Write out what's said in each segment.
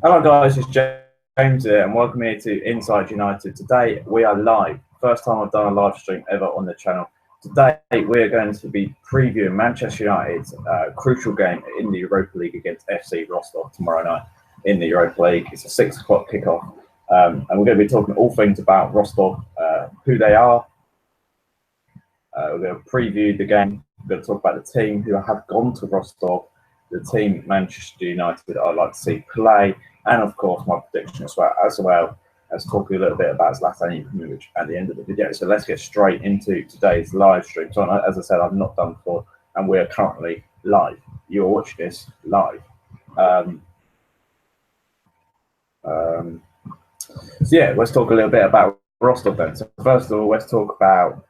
Hello guys, it's James here and welcome here to Inside United. Today we are live. First time I've done a live stream ever on the channel. Today we are going to be previewing Manchester United's crucial game in the Europa League against FC Rostov tomorrow night in the Europa League. It's a 6 o'clock kickoff and we're going to be talking all things about Rostov, who they are. We're going to preview the game. We're going to talk about the team who have gone to Rostov, the team Manchester United I'd like to see play, and of course my prediction as well as talking a little bit about Zlatan Ibrahimovic at the end of the video. So let's get straight into today's live stream. So as I said, I've not done before, and we are currently live. You're watching this live. So yeah, let's talk a little bit about Rostov then. So first of all, let's talk about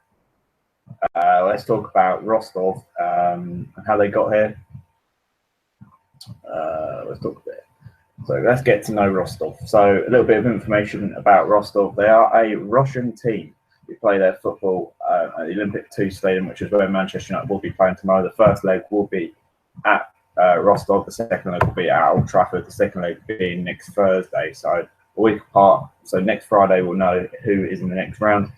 Rostov and how they got here. Let's talk a bit. So let's get to know Rostov. So a little bit of information about Rostov. They are a Russian team who play their football at the Olympic 2 Stadium, which is where Manchester United will be playing tomorrow. The first leg will be at Rostov. The second leg will be at Old Trafford. The second leg will be next Thursday. So a week apart. So next Friday we'll know who is in the next round.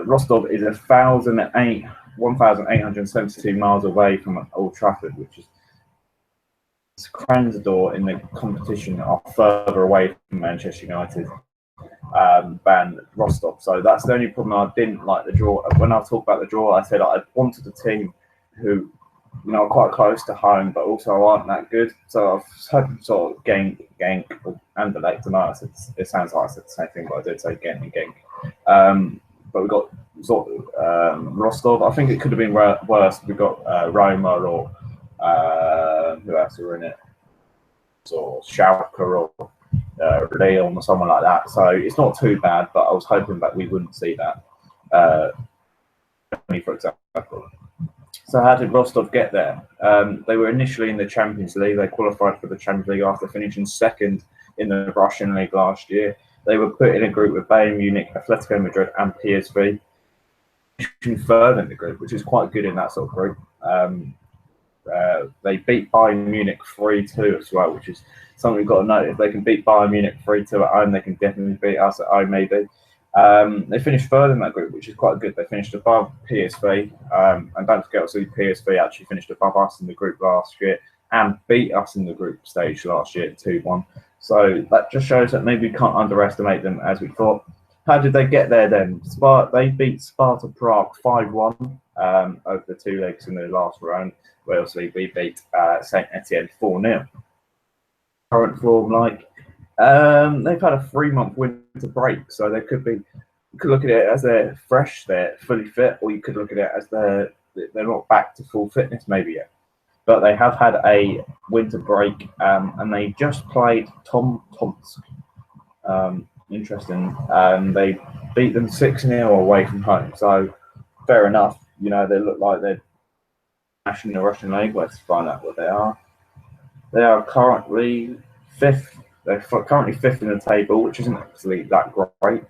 Rostov is 1,872 miles away from Old Trafford, which is Kranjador in the competition are further away from Manchester United than Rostov. So that's the only problem. I didn't like the draw. When I talked about the draw, I said I wanted a team who, are quite close to home, but also aren't that good. So I was hoping sort of Genk and Anderlecht tonight. I said, it sounds like I said the same thing, but I did say Genk and Genk. But we got sort of Rostov. I think it could have been worse. We got Roma or who else were in it? Or Schalke or Lyon or someone like that. So it's not too bad, but I was hoping that we wouldn't see that. For example. So how did Rostov get there? They were initially in the Champions League. They qualified for the Champions League after finishing second in the Russian league last year. They were put in a group with Bayern Munich, Atletico Madrid, and PSV. Further in the group, which is quite good in that sort of group. They beat Bayern Munich 3-2 as well, which is something we've got to note. If they can beat Bayern Munich 3-2 at home, they can definitely beat us at home, maybe. They finished third in that group, which is quite good. They finished above PSV, and don't forget, also PSV actually finished above us in the group last year and beat us in the group stage last year 2-1. So that just shows that maybe we can't underestimate them as we thought. How did they get there then? They beat Sparta Prague 5-1 over the 2 legs in the last round. Where obviously we beat Saint Etienne 4-0. Current form, they've had a 3-month winter break, so they could look at it as they're fresh, they're fully fit, or you could look at it as they're not back to full fitness maybe yet. But they have had a winter break, and they just played Tomsk. Interesting. They beat them 6-0 away from home, so fair enough. They look like they're in the Russian league. Let's find out what they are. They are currently fifth. They're currently fifth in the table, which isn't actually that great.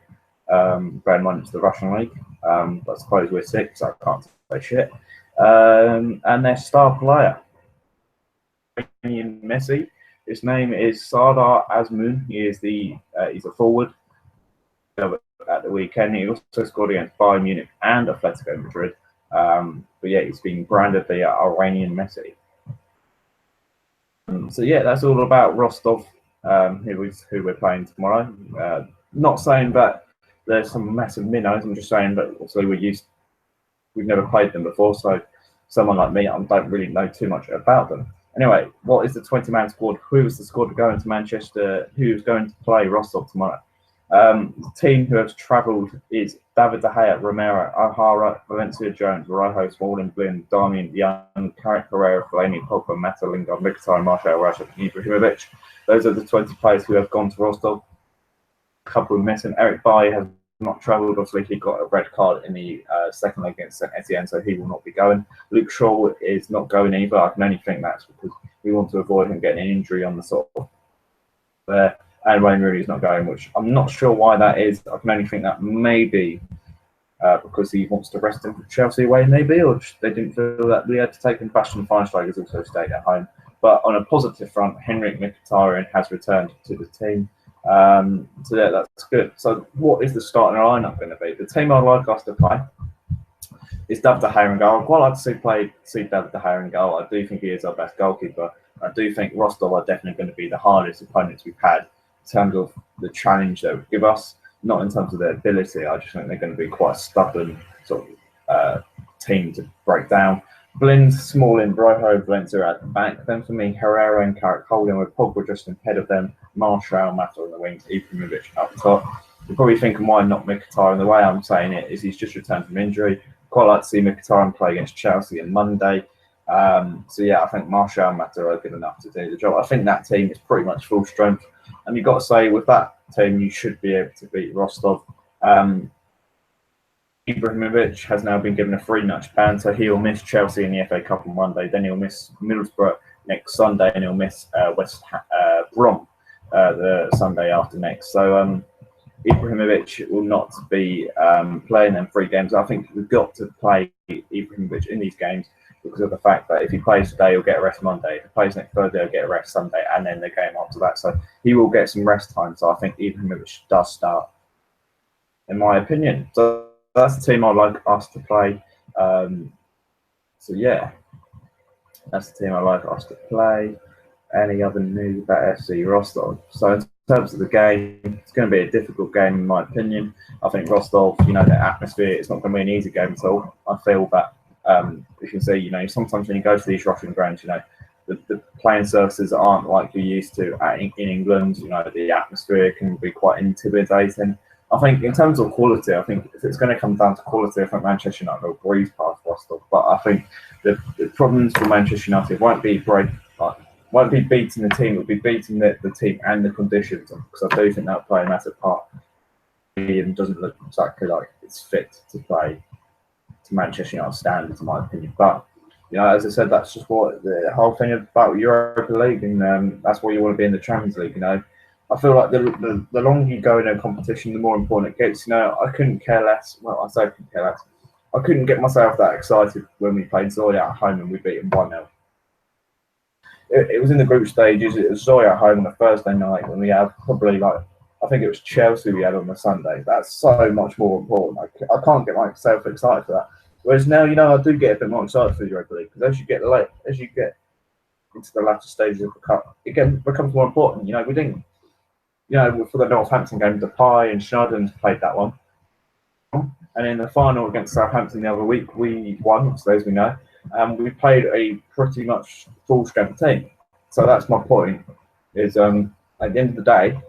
Bear in mind it's the Russian league, but I suppose we're sixth, so I can't say shit. And their star player, Messi. His name is Sardar Azmoun. He's a forward. At the weekend, he also scored against Bayern Munich and Atletico Madrid. But yeah, he's been branded the Iranian Messi. So yeah, that's all about Rostov, who we're playing tomorrow. Not saying that there's some massive minnows. I'm just saying that obviously we've never played them before, so someone like me, I don't really know too much about them. Anyway, what is the 20-man squad? Who is the squad going to Manchester? Who's going to play Rostov tomorrow? The team who has travelled is David De Gea, Romero, O'Hara, Valencia Jones, Rojo, Smalling, Blin, Darmian, Young, Carrick, Herrera, Fellaini, Pogba, Mata, Lingard, Mkhitaryan, Marshall, Rashford, and Ibrahimovic. Those are the 20 players who have gone to Rostov. A couple of missing. Eric Bailly has not travelled. Obviously, he got a red card in the second leg against Saint Etienne, so he will not be going. Luke Shaw is not going either. I can only think that's because we want to avoid him getting an injury on the sort of there. And Wayne Rooney's not going, which I'm not sure why that is. I can only think that maybe because he wants to rest him for Chelsea away, maybe, or they didn't feel that we had to take him. Bastian Schweinsteiger's also stayed at home. But on a positive front, Henrik Mkhitaryan has returned to the team. So yeah, that's good. So what is the starting lineup going to be? The team I'd like us to play is David De Gea in goal. I'd quite like to see David De Gea in goal. I do think he is our best goalkeeper. I do think Rostov are definitely going to be the hardest opponents we've had in terms of the challenge they would give us, not in terms of their ability. I just think they're going to be quite a stubborn sort of team to break down. Blind, Smalling, Brojo, Valencia at the back. Then for me, Herrera and Carrick holding with Pogba just ahead of them. Martial, Mata on the wings, Ibrahimovic up top. You're probably thinking, why not Mkhitaryan? The way I'm saying it is he's just returned from injury. Quite like to see Mkhitaryan play against Chelsea on Monday. So yeah, I think Martial and Mata are good enough to do the job. I think that team is pretty much full strength. And you've got to say, with that team, you should be able to beat Rostov. Ibrahimovic has now been given a 3-match ban, so he'll miss Chelsea in the FA Cup on Monday. Then he'll miss Middlesbrough next Sunday, and he'll miss West Brom the Sunday after next. So Ibrahimovic will not be playing them 3 games. I think we've got to play Ibrahimovic in these games because of the fact that if he plays today, he'll get a rest Monday. If he plays next Thursday, he'll get a rest Sunday, and then the game after that. So he will get some rest time. So I think Ibrahimovic does start, in my opinion. So that's the team I'd like us to play. So yeah, that's the team I'd like us to play. Any other news about FC Rostov? So in terms of the game, it's going to be a difficult game in my opinion. I think Rostov, the atmosphere, it's not going to be an easy game at all. I feel that you can see, sometimes when you go to these Russian grounds, the playing surfaces aren't like you're used to in England. The atmosphere can be quite intimidating. I think in terms of quality, I think if it's going to come down to quality, I think Manchester United will breeze past Rostov. But I think the problems for Manchester United won't be beating the team, it'll be beating the team and the conditions. Because I do think that'll play a massive part. It doesn't look exactly like it's fit to play to Manchester United standards, in my opinion. But as I said, that's just what the whole thing about Europa League, and that's why you want to be in the Champions League. I feel like the longer you go in a competition, the more important it gets. I couldn't care less. Well, I say I couldn't care less. I couldn't get myself that excited when we played Zoya at home and we beat them 1-0. It was in the group stages. It was Zoya at home on a Thursday night, and we had probably I think it was Chelsea we had on the Sunday. That's so much more important. I can't get myself excited for that. Whereas now, I do get a bit more excited for the Europa League because as you get into the latter stages of the cup, it becomes more important. We didn't. For the Northampton game, Depay and Schneiden played that one. And in the final against Southampton the other week, we won, obviously, as we know. We played a pretty much full-strength team. So that's my point, is at the end of the day,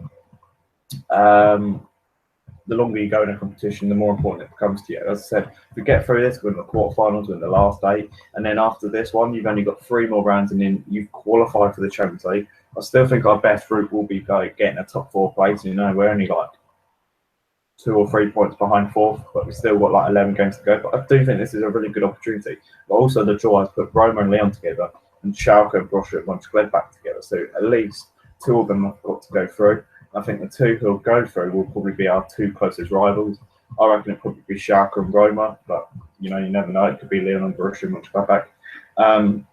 the longer you go in a competition, the more important it becomes to you. As I said, if we get through this, we're in the quarterfinals, we're in the last 8. And then after this one, you've only got 3 more rounds and then you've qualified for the Champions League. I still think our best route will be getting a top 4 place. We're only 2 or 3 points behind 4th, but we've still got 11 games to go. But I do think this is a really good opportunity. But also the draw has put Roma and Leon together and Schalke and Borussia Mönchengladbach together. So at least 2 of them have got to go through. I think the 2 who'll go through will probably be our 2 closest rivals. I reckon it'll probably be Schalke and Roma, but you never know. It could be Leon and Borussia Mönchengladbach.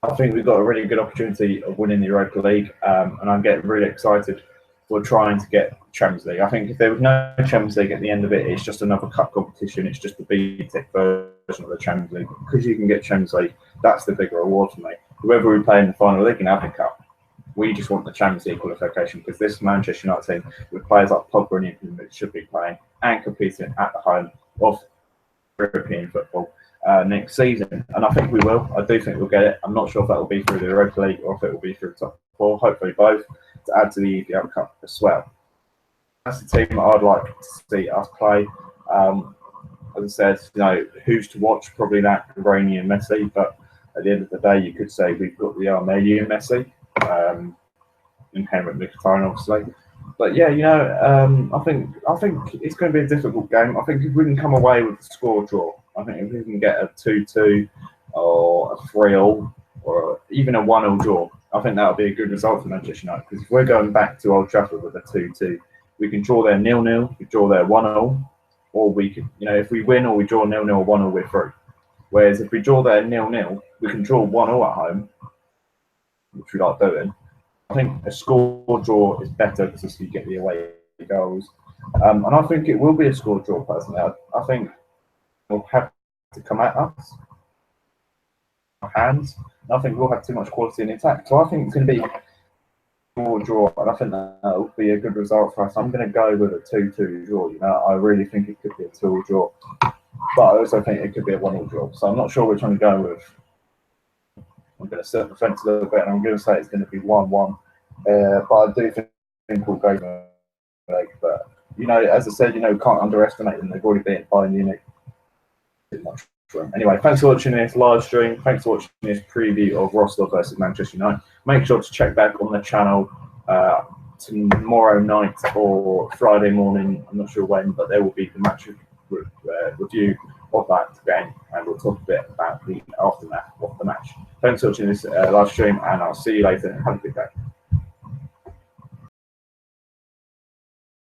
I think we've got a really good opportunity of winning the Europa League, and I'm getting really excited for trying to get Champions League. I think if there was no Champions League at the end of it, it's just another cup competition. It's just the BTEC version of the Champions League. Because you can get Champions League, that's the bigger reward for me. Whoever we play in the final, they can have the cup. We just want the Champions League qualification because this Manchester United team, with players like Pogba and Ibrahimovic, should be playing and competing at the home of European football next season. And I think we will. I do think we'll get it. I'm not sure if that will be through the Europa League or if it will be through the top 4. Hopefully both, to add to the EPL Cup as well. That's the team that I'd like to see us play. As I said, who's to watch? Probably that Iranian Messi. But at the end of the day, you could say we've got the Armenian Messi. In Henrik Mkhitaryan, obviously, but yeah, I think it's going to be a difficult game. I think if we can come away with the score draw, I think if we can get a 2-2 or a 3-3 or even a 1-1 draw, I think that would be a good result for Manchester United. Because if we're going back to Old Trafford with a 2-2, we can draw there 0-0, we draw there 1-0, or we can, if we win or we draw 0-0 or 1-0, we're through. Whereas if we draw there 0-0, we can draw 1-0 at home. which we like doing. I think a score draw is better because you get the away goals. And I think it will be a score draw, personally. I think we'll have to come at us, our hands. I think we'll have too much quality in attack. So I think it's going to be a score draw, and I think that will be a good result for us. I'm going to go with a 2-2 draw. You know, I really think it could be a 2-2 draw, but I also think it could be a 1-1 draw. So I'm not sure which one to go with. I'm going to set the fence a little bit, and I'm going to say it's going to be 1-1. But I do think we'll go with, but you know, as I said, you know, can't underestimate them. They've already beaten Bayern Munich. Anyway, thanks for watching this live stream. Thanks for watching this preview of Rostov versus Manchester United. Make sure to check back on the channel tomorrow night or Friday morning. I'm not sure when, but there will be the match review of that game, and we'll talk a bit about the aftermath of the match. Thanks for watching this live stream, and I'll see you later. Have a good day.